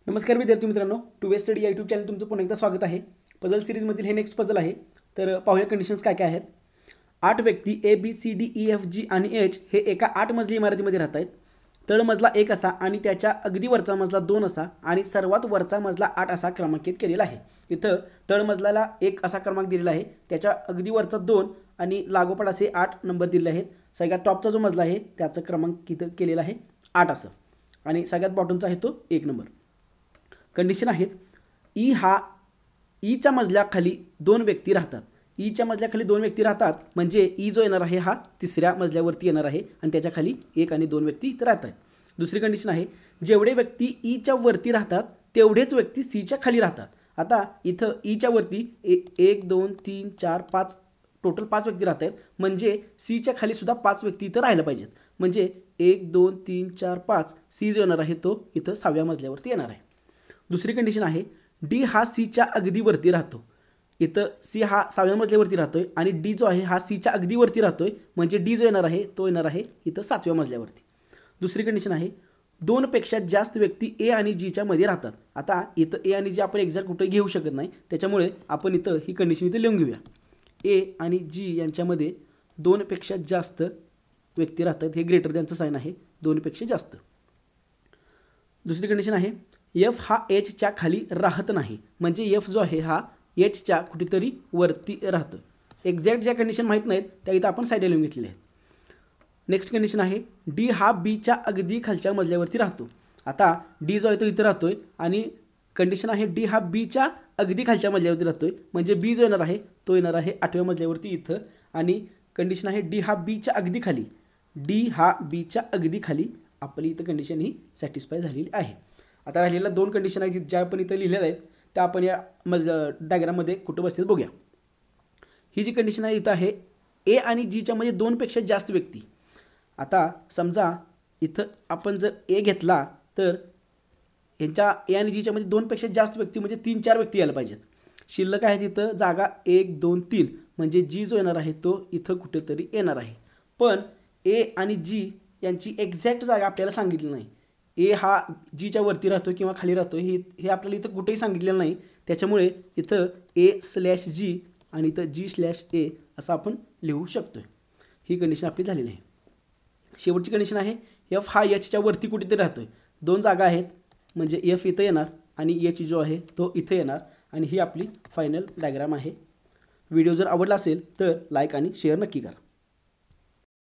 नमस्कार विद्यार्थी मित्रांनो, टू वे स्टडी या यूट्यूब चॅनल तुमचं पुन्हा एकदा स्वागत आहे। पझल सिरीजमधील हे नेक्स्ट पझल आहे। तर पाहूया कंडिशन्स काय काय आहेत। 8 व्यक्ती A B C D E F G आणि एच हे एका 8 मजली इमारतीमध्ये राहत आहेत। तळमजला 1 असा आणि त्याच्या अगदी वरचा मजला 2 असा आणि सर्वात वरचा मजला 8 असा क्रमांकित केलेला आहे। इथं तळमजल्याला 1 असा क्रमांक दिलेला आहे, त्याच्या अगदी वरचा 2 आणि लागोपाठ असे 8 नंबर दिलेले आहेत। सगळ्यात टॉपचा जो मजला आहे त्याचा क्रमांक इथं केलेला आहे 8 असं, आणि सगळ्यात बॉटमचा आहे तो 1 नंबर। कंडिशन आहेत ईच्या मजल्याखाली 2 व्यक्ती राहतात। ईच्या मजल्याखाली 2 व्यक्ती राहतात म्हणजे ई जो येणार आहे हा तिसऱ्या मजल्यावरती येणार आहे आणि त्याच्या खाली 1 आणि 2 व्यक्ती इथं राहत आहेत। दुसरी कंडिशन आहे जेवढे व्यक्ती ईच्या वरती राहतात तेवढेच व्यक्ती सीच्या खाली राहतात। आता इथं ईच्या वरती 1 2 3 4 5 टोटल 5 व्यक्ती राहत आहेत, म्हणजे सीच्या खाली सुद्धा 5 व्यक्ती इथं राहायला पाहिजेत। म्हणजे 1 2 3 4 5 सी जो येणार आहे तो इथं 6व्या मजल्यावरती येणार आहे। दुसरी कंडिशन आहे डी हा सीच्या अगदी वरती राहतो। इथं सी हा 6व्या मजल्यावरती राहतोय आणि डी जो आहे हा सीच्या अगदी वरती राहतोय, म्हणजे डी जो येणार आहे तो येणार आहे इथं 7व्या मजल्यावरती। दुसरी कंडिशन आहे 2 पेक्षा जास्त व्यक्ती ए आणि जीच्या मध्ये राहतात। आता इथं ए आणि जी आपण एक्झॅक्ट कुठे घेऊ शकत नाही, त्याच्यामुळे आपण इथं ही कंडिशन इथं लिहून घेऊया। ए आणि जी यांच्यामध्ये 2 पेक्षा जास्त व्यक्ती राहतात, हे ग्रेटर दॅनचं साइन आहे, 2 पेक्षा जास्त। दुसरी कंडिशन आहे एफ हा एचच्या खाली राहत नाही, म्हणजे एफ जो आहे हा एचच्या कुठेतरी वरती राहतो। एक्झॅक्ट ज्या कंडिशन माहीत नाहीत त्या इथं आपण साईडला लिहून घेतलेल्या आहेत। नेक्स्ट कंडिशन आहे डी हा बीच्या अगदी खालच्या मजल्यावरती राहतो। आता डी जो आहे तो इथं राहतोय आणि कंडिशन आहे डी हा बीच्या अगदी खालच्या मजल्यावरती राहतोय, म्हणजे बी जो येणार आहे तो येणार आहे 8व्या मजल्यावरती इथं, आणि कंडिशन आहे डी हा बीच्या अगदी खाली। डी हा बीच्या अगदी खाली आपली इथं कंडिशन ही सॅटिस्फाय झालेली आहे। आता राहिलेल्या 2 कंडिशन आहेत ज्या आपण इथं लिहिलेल्या आहेत त्या आपण या डायग्राममध्ये कुठं बसतील बघूया। ही जी कंडिशन आहे इथं आहे ए आणि जीच्या मध्ये 2 पेक्षा जास्त व्यक्ती। आता समजा इथं आपण जर ए घेतला तर यांच्या ए आणि जीच्या मध्ये 2 पेक्षा जास्त व्यक्ती म्हणजे 3-4 व्यक्ती यायला पाहिजेत। शिल्लक आहेत इथं जागा 1 2 3, म्हणजे जी जो येणार आहे तो इथं कुठेतरी येणार आहे, पण ए आणि जी यांची एक्झॅक्ट जागा आपल्याला सांगितली नाही। ए हा जीच्या वरती राहतो किंवा खाली राहतो हे आपल्याला इथं कुठेही सांगितलेलं नाही, त्याच्यामुळे इथं A/G आणि इथं G/A असं आपण लिहू शकतो। ही कंडिशन आपली झालेली आहे। शेवटची कंडिशन आहे एफ हा एचच्या वरती कुठेतरी राहतोय। 2 जागा आहेत, म्हणजे एफ इथं येणार आणि एच जो आहे तो इथं येणार, आणि ही आपली फायनल डायग्राम आहे। व्हिडिओ जर आवडला असेल तर लाईक आणि शेअर नक्की करा।